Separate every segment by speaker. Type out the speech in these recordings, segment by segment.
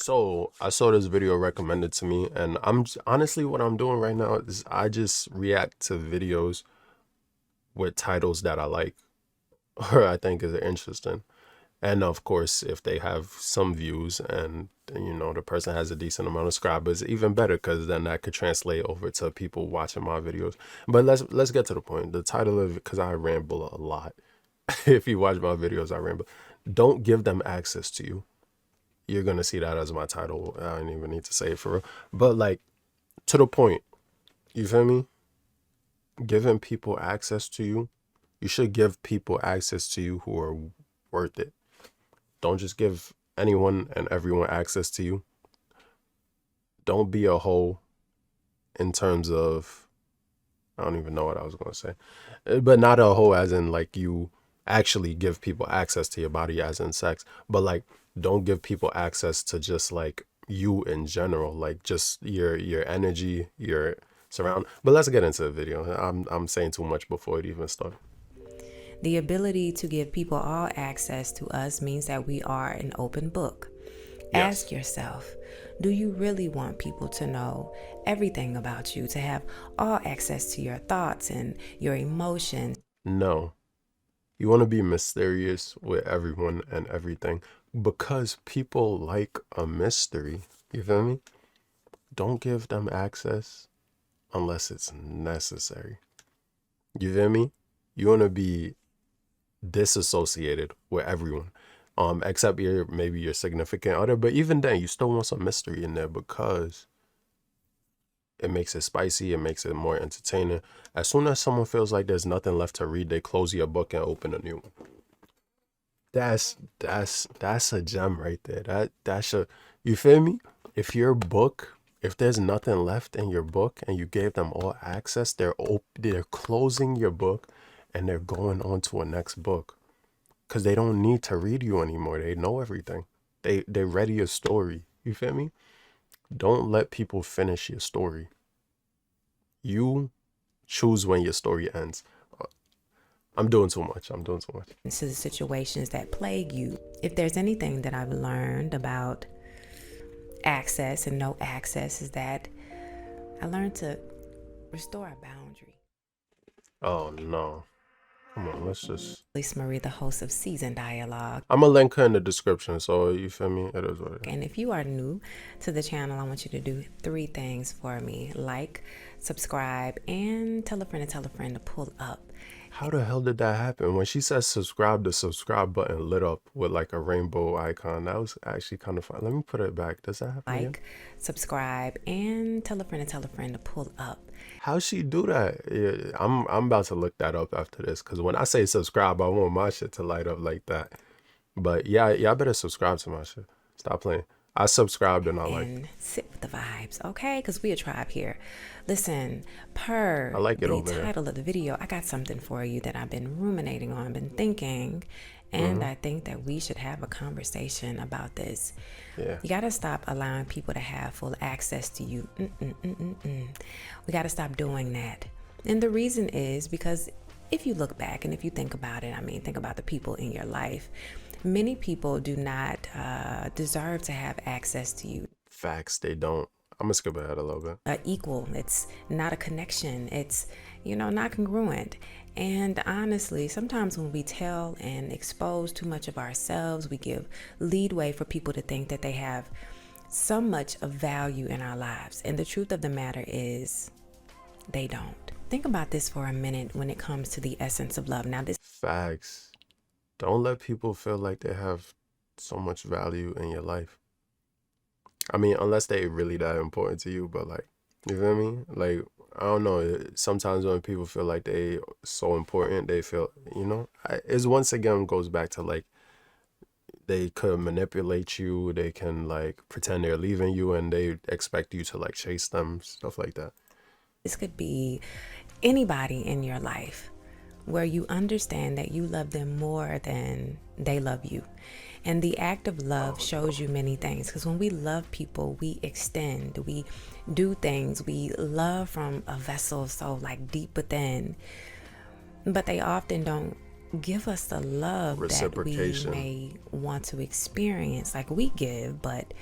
Speaker 1: So I saw this video recommended to me, and honestly, what I'm doing right now is I just react to videos with titles that I like or I think is interesting. And of course, if they have some views and the person has a decent amount of subscribers, even better because then that could translate over to people watching my videos. But let's get to the point. The title of it, because I ramble a lot. If you watch my videos, I ramble. Don't give them access to you. You're gonna see that as my title. I don't even need to say it for real. But like to the point, you feel me? Giving people access to you, you should give people access to you who are worth it. Don't just give anyone and everyone access to you. Don't be a hoe in terms of, I don't even know what I was going to say, but not a hoe as in like you actually give people access to your body as in sex, but like don't give people access to just like you in general, like just your energy, your surround. But let's get into the video. I'm saying too much before it even starts.
Speaker 2: The ability to give people all access to us means that we are an open book. Ask
Speaker 1: Yes.
Speaker 2: yourself, do you really want people to know everything about you, to have all access to your thoughts and your emotions?
Speaker 1: No. You want to be mysterious with everyone and everything because people like a mystery. You feel me? Don't give them access unless it's necessary. You feel me? You want to be disassociated with everyone. Except maybe your significant other, but even then you still want some mystery in there because it makes it spicy, it makes it more entertaining. As soon as someone feels like there's nothing left to read, they close your book and open a new one. That's a gem right there. That's a, you feel me? If your book, if there's nothing left in your book and you gave them all access, they're closing your book and they're going on to a next book because they don't need to read you anymore. They know everything. They read your story. You feel me? Don't let people finish your story. You choose when your story ends. I'm doing too much. I'm doing too much.
Speaker 2: To the situations that plague you. If there's anything that I've learned about access and no access, is that I learned to restore a boundary.
Speaker 1: Oh no. Come on, let's just.
Speaker 2: Lisa Marie, the host of Season Dialogue.
Speaker 1: I'm gonna link her in the description, so you feel me? It is what it is.
Speaker 2: And if you are new to the channel, I want you to do 3 things for me: like, subscribe, and tell a friend to pull up.
Speaker 1: How the hell did that happen? When she said subscribe, the subscribe button lit up with like a rainbow icon. That was actually kind of fun. Let me put it back. Does that happen again?
Speaker 2: Like, subscribe, and tell a friend to pull up.
Speaker 1: How she do that? Yeah, I'm about to look that up after this because when I say subscribe, I want my shit to light up like that. But yeah, y'all better subscribe to my shit. Stop playing. I subscribed and I like.
Speaker 2: And sit with the vibes, okay? Because we a tribe here. Listen, per
Speaker 1: I like it
Speaker 2: the
Speaker 1: over there.
Speaker 2: title of the video, I got something for you that I've been ruminating on, been thinking, and I think that we should have a conversation about this.
Speaker 1: Yeah.
Speaker 2: You got to stop allowing people to have full access to you. We got to stop doing that. And the reason is because if you look back and if you think about it, I mean, think about the people in your life. Many people do not deserve to have access to you.
Speaker 1: Facts, they don't. I'm gonna skip ahead a little bit.
Speaker 2: Equal. It's not a connection. It's, not congruent. And honestly, sometimes when we tell and expose too much of ourselves, we give leadway for people to think that they have so much of value in our lives. And the truth of the matter is, they don't. Think about this for a minute when it comes to the essence of love. Now, this
Speaker 1: Facts. Don't let people feel like they have so much value in your life. I mean, unless they really that important to you, but like, you feel me? Like, I don't know. Sometimes when people feel like they so important, they feel, it's once again goes back to like, they could manipulate you. They can like pretend they're leaving you and they expect you to like chase them, stuff like that.
Speaker 2: this could be anybody in your life where you understand that you love them more than they love you. And the act of love shows you many things, because when we love people, we extend, we do things, we love from a vessel so like deep within, but they often don't give us the love that we
Speaker 1: Reciprocation.
Speaker 2: may want to experience like we give. But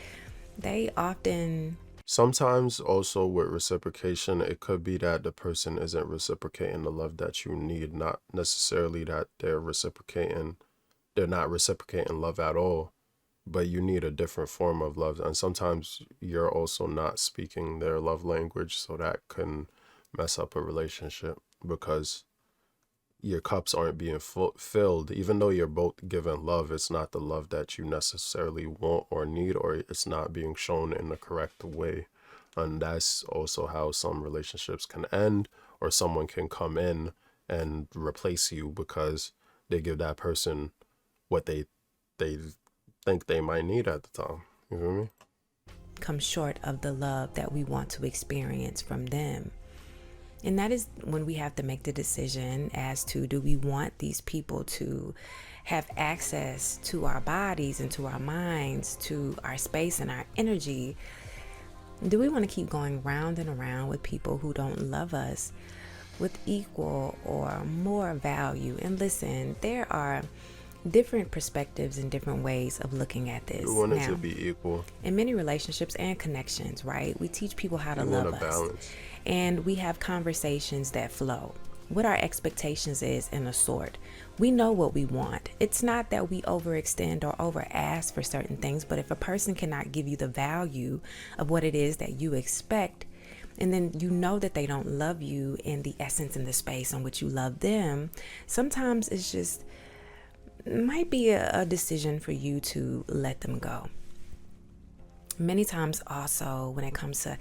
Speaker 2: They often
Speaker 1: Sometimes also with reciprocation, it could be that the person isn't reciprocating the love that you need, not necessarily that they're not reciprocating love at all, but you need a different form of love. And sometimes you're also not speaking their love language, so that can mess up a relationship because your cups aren't being filled. Even though you're both giving love, it's not the love that you necessarily want or need, or it's not being shown in the correct way. And that's also how some relationships can end, or someone can come in and replace you because they give that person what they think they might need at the time. You feel me?
Speaker 2: come short of the love that we want to experience from them. And that is when we have to make the decision as to, do we want these people to have access to our bodies and to our minds, to our space and our energy? Do we want to keep going round and around with people who don't love us with equal or more value? And listen, there are different perspectives and different ways of looking at
Speaker 1: You
Speaker 2: this.
Speaker 1: want it to
Speaker 2: Now,
Speaker 1: be equal.
Speaker 2: in many relationships and connections, right, we teach people how to
Speaker 1: You want a
Speaker 2: love us,
Speaker 1: balance.
Speaker 2: and we have conversations that flow. What our expectations is in a sort. We know what we want. It's not that we overextend or over ask for certain things, but if a person cannot give you the value of what it is that you expect, and then you know that they don't love you in the essence and the space in which you love them, sometimes it's just might be a decision for you to let them go. Many times also, when it comes to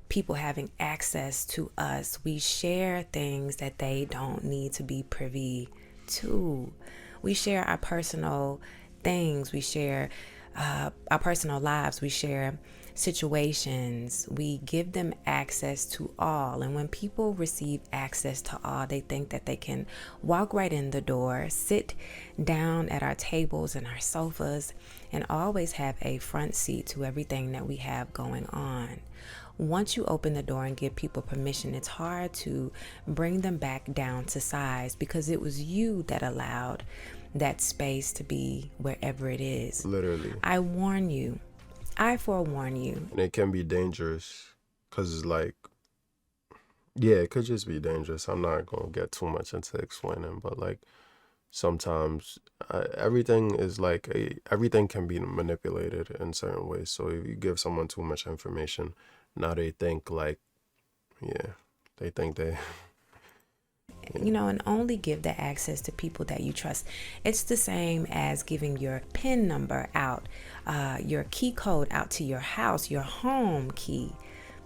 Speaker 2: people having access to us, we share things that they don't need to be privy to. We share our personal things, we share our personal lives, we share situations, we give them access to all. And when people receive access to all, they think that they can walk right in the door, sit down at our tables and our sofas, and always have a front seat to everything that we have going on. Once you open the door and give people permission, it's hard to bring them back down to size, because it was you that allowed that space to be wherever it is.
Speaker 1: Literally.
Speaker 2: I warn you, I forewarn you.
Speaker 1: And it can be dangerous because it's like, yeah, it could just be dangerous. I'm not going to get too much into explaining, but like sometimes everything is like everything can be manipulated in certain ways. So if you give someone too much information, now they think like, yeah, they think they,
Speaker 2: And only give the access to people that you trust. It's the same as giving your PIN number out, your key code out to your house, your home key.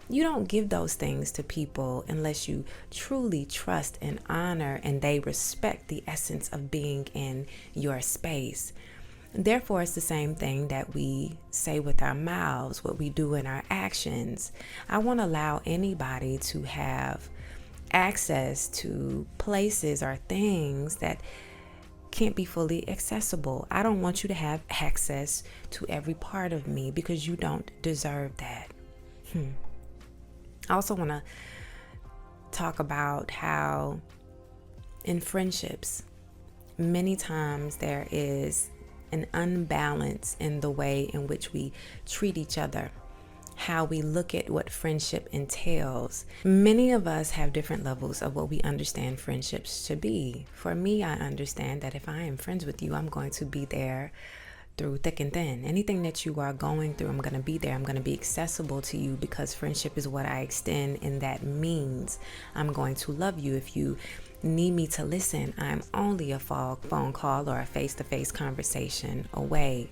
Speaker 2: You don't give those things to people unless you truly trust and honor and they respect the essence of being in your space. Therefore, it's the same thing that we say with our mouths, what we do in our actions. I won't allow anybody to have access to places or things that can't be fully accessible. I don't want you to have access to every part of me, because you don't deserve that. I also want to talk about how in friendships, many times there is an unbalance in the way in which we treat each other, how we look at what friendship entails. Many of us have different levels of what we understand friendships to be. For me, I understand that if I am friends with you, I'm going to be there through thick and thin. Anything that you are going through, I'm going to be there. I'm going to be accessible to you, because friendship is what I extend, and that means I'm going to love you. If you need me to listen, I'm only a phone call or a face-to-face conversation away.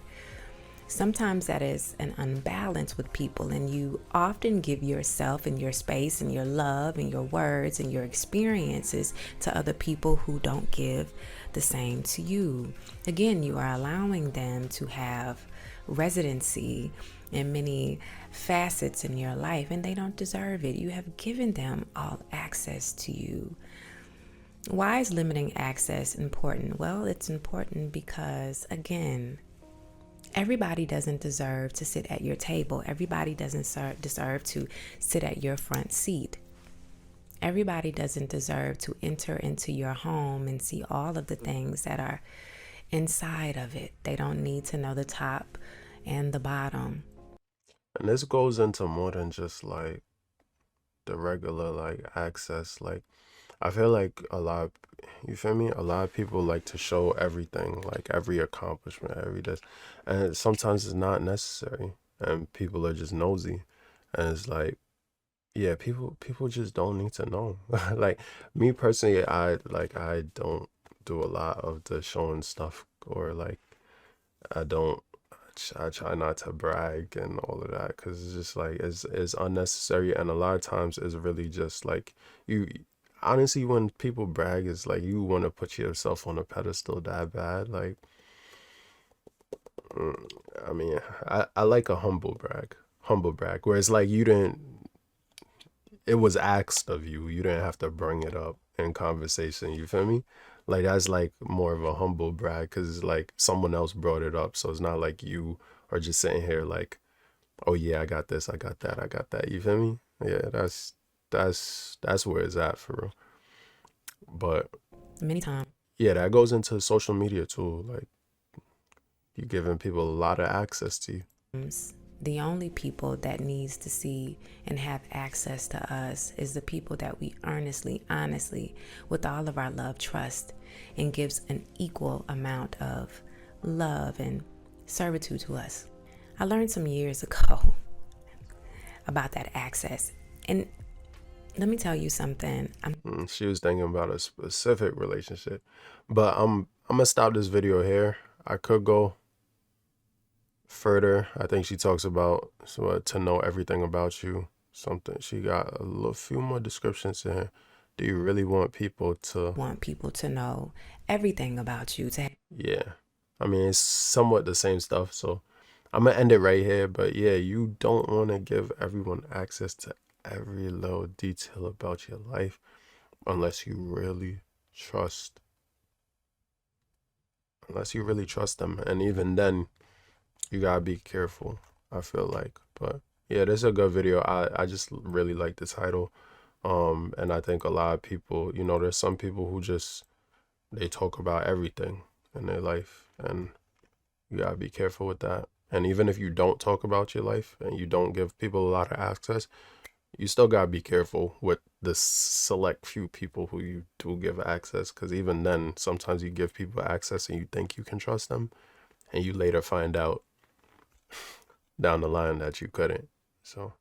Speaker 2: Sometimes that is an unbalance with people, and you often give yourself and your space and your love and your words and your experiences to other people who don't give the same to you. Again, you are allowing them to have residency in many facets in your life, and they don't deserve it. You have given them all access to you. Why is limiting access important? Well, it's important because, again, everybody doesn't deserve to sit at your table. Everybody doesn't deserve to sit at your front seat. Everybody doesn't deserve to enter into your home and see all of the things that are inside of it. They don't need to know the top and the bottom.
Speaker 1: And this goes into more than just like the regular like access. Like I feel like you feel me? A lot of people like to show everything, like every accomplishment, every this, and sometimes it's not necessary, and people are just nosy, and it's like, yeah, people just don't need to know. Like me personally, I don't do a lot of the showing stuff, or like I don't. I try not to brag and all of that because it's just like it's unnecessary, and a lot of times it's really just like you. Honestly, when people brag, it's like you want to put yourself on a pedestal that bad. Like, mm, I mean, I like a humble brag, where it's like you didn't. It was asked of you. You didn't have to bring it up in conversation. You feel me? Like that's like more of a humble brag because it's like someone else brought it up, so it's not like you are just sitting here like, oh yeah, I got this, I got that, I got that. You feel me? Yeah, that's where it's at for real. But
Speaker 2: Many times,
Speaker 1: yeah, that goes into social media too. Like you're giving people a lot of access to you.
Speaker 2: the only people that needs to see and have access to us is the people that we earnestly, honestly, with all of our love, trust, and gives an equal amount of love and servitude to us. I learned some years ago about that access. And let me tell you something.
Speaker 1: She was thinking about a specific relationship, but I'm gonna stop this video here. I could go further. I think she talks about to know everything about you. Something she got a little few more descriptions in here. Do you really want people to?
Speaker 2: Want people to know everything about you, to
Speaker 1: Yeah, I mean it's somewhat the same stuff. So I'm gonna end it right here. But yeah, you don't want to give everyone access to every little detail about your life unless you really trust, unless you really trust them. And even then, you gotta be careful. I feel like, but yeah, this is a good video. I just really like the title. And I think a lot of people, there's some people who just they talk about everything in their life, and you gotta be careful with that. And even if you don't talk about your life and you don't give people a lot of access, you still gotta be careful with the select few people who you do give access, because even then, sometimes you give people access and you think you can trust them, and you later find out down the line that you couldn't. So